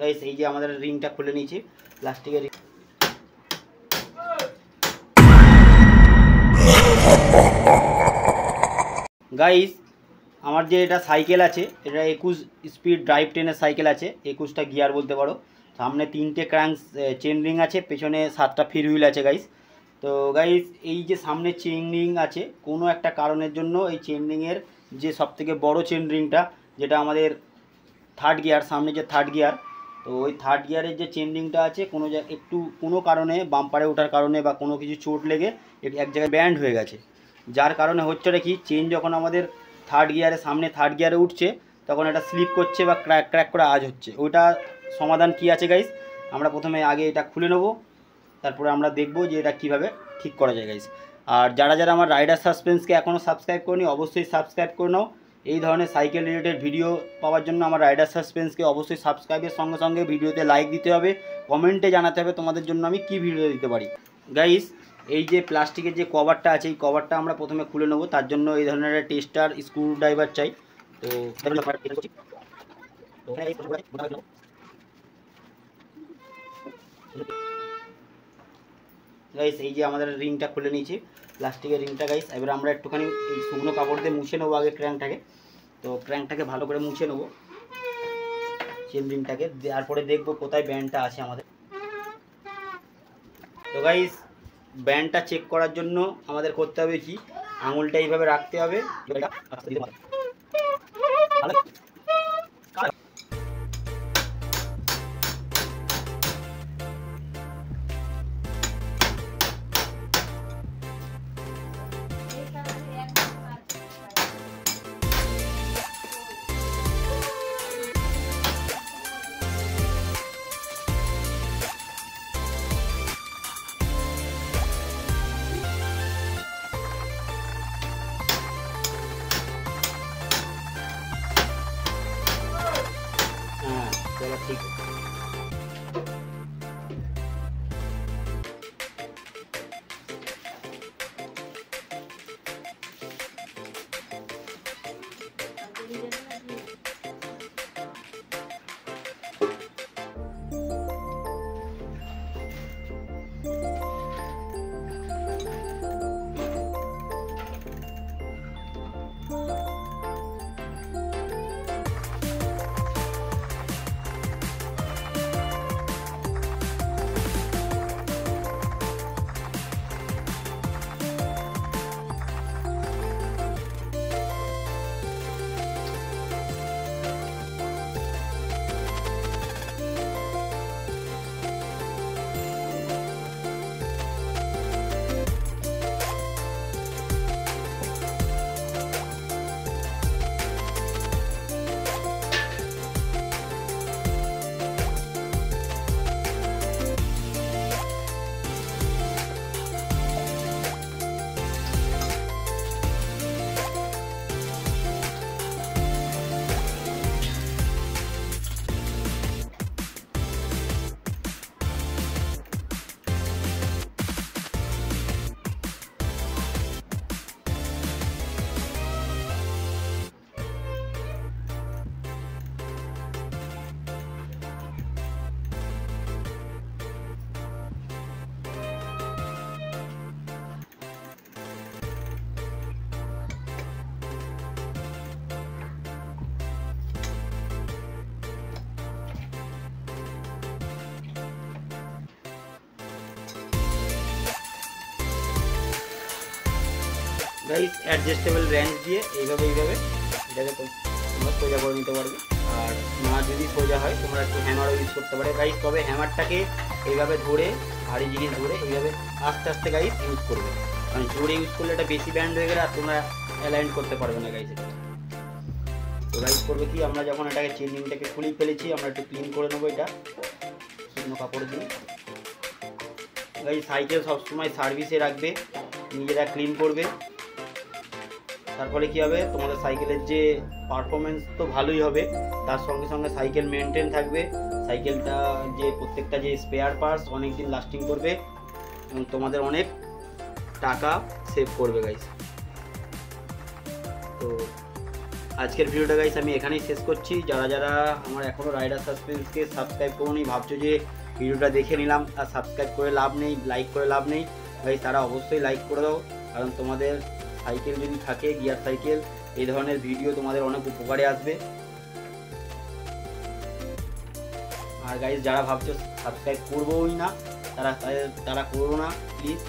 Guys এই যে আমাদের রিংটা খুলে নিয়েছি, প্লাস্টিকের রিং। গাইস আমার যে এটা সাইকেল আছে, এটা 21 স্পিড ড্রাইভ ট্রেনের সাইকেল আছে, 21টা গিয়ার বলতে পারো। সামনে 3টে ক্র্যাঙ্ক চেন রিং আছে, পেছনে 7টা ফ্রি হুইল আছে গাইস। তো গাইস এই যে সামনে চেন রিং আছে, কোনো একটা কারণের জন্য এই চেন রিংয়ের যে সবথেকে বড় চেন রিংটা, যেটা আমাদের থার্ড গিয়ার, সামনে যে থার্ড গিয়ার, তো ওই থার্ড গিয়ারের যে চেন রিংটা আছে কোনো কারণে বাম্পারে ওঠার কারণে বা কোনো কিছু চোট লেগে এক জায়গায় ব্যান্ড হয়ে গেছে। যার কারণে হচ্ছে কি, চেন যখন আমাদের থার্ড গিয়ারে সামনে থার্ড গিয়ারে উঠছে, তখন এটা স্লিপ করছে বা ক্র্যাক ক্র্যাক করে আওয়াজ হচ্ছে। ওইটা সমাধান কি আছে গাইস, আমরা প্রথমে আগে এটা খুলে নেব, তারপরে আমরা দেখব যে এটা কীভাবে ঠিক করা যায় গাইস। আর যারা যারা আমার রাইডার সাসপেন্সকে এখনও সাবস্ক্রাইব করেনি, অবশ্যই সাবস্ক্রাইব করে নাও। এই ধরনের সাইকেল রিলেটেড ভিডিও পাওয়ার জন্য আমার রাইডার সাসপেন্সকে অবশ্যই সাবস্ক্রাইবের সঙ্গে সঙ্গে ভিডিওতে লাইক দিতে হবে, কমেন্টে জানাতে হবে তোমাদের জন্য আমি কী ভিডিও দিতে পারি। গাইস এই যে প্লাস্টিকের যে কভারটা আছে, এই কভারটা আমরা প্রথমে খুলে নেব। তার জন্য এই ধরনের একটা টেস্টার স্ক্রু ড্রাইভার চাই। তো গাইস এই যে আমাদের রিংটা খুলে নিয়েছি, প্লাস্টিকের রিংটা গাইস। এবার আমরা একটুখানি এই শুকনো কাপড় দিয়ে মুছে নেবো আগে ক্র্যাঙ্কটাকে। তো ক্র্যাঙ্কটাকে ভালো করে মুছে নেবো চেন রিংটাকে, দেওয়ার পরে দেখবো কোথায় ব্যান্ডটা আছে আমাদের। তো গাইস ব্যান্ডটা চেক করার জন্য আমাদের করতে হবে কি, আঙুলটা এইভাবে রাখতে হবে, হ্যাঁ চলো ঠিক আছে। গাইস অ্যাডজাস্টেবল রেঞ্জ দিয়ে এইভাবে এটাকে তোমরা সোজা করে নিতে পারবে। আর না যদি সোজা হয় তোমরা একটু হ্যামারও ইউজ করতে পারো গাইস। তবে হ্যামারটাকে এইভাবে ধরে, ভারী জিনিস ধরে এইভাবে আস্তে আস্তে গাইস ইউজ করবে, কারণ জোরে ইউজ করলে এটা বেশি ব্যান্ড হয়ে গেলে আর তোমরা অ্যালাইন করতে পারবে না গাইস। তো গাইস করবে কি, আমরা যখন এটাকে চেন রিংটাকে খুলে ফেলেছি, আমরা একটু ক্লিন করে নেবো এটা শুকনো কাপড় দিয়ে। গাইস সাইকেল সবসময় সার্ভিসে রাখবে, নিজেরা ক্লিন করবে। তার ফলে কী হবে, তোমাদের সাইকেলের যে পারফরমেন্স তো ভালোই হবে, তার সঙ্গে সঙ্গে সাইকেল মেনটেন থাকবে, সাইকেলটা যে প্রত্যেকটা যে স্পেয়ার পার্টস অনেক দিন লাস্টিং করবে এবং তোমাদের অনেক টাকা সেভ করবে গাইস। তো আজকের ভিডিওটা গাইস আমি এখানেই শেষ করছি। যারা যারা আমার এখনও রাইডার সাসপেন্সকে সাবস্ক্রাইব করোনি, ভাবছো যে ভিডিওটা দেখে নিলাম আর সাবস্ক্রাইব করে লাভ নেই, লাইক করে লাভ নেই, গাইস তারা অবশ্যই লাইক করে দাও। কারণ তোমাদের সাইকেল যদি থাকে গিয়ার সাইকেল, এই ধরনের ভিডিও তোমাদের অনেক উপকারে আসবে। আর গাইস যারা ভাবছো সাবস্ক্রাইব করবোই না, তারা করো না প্লিজ।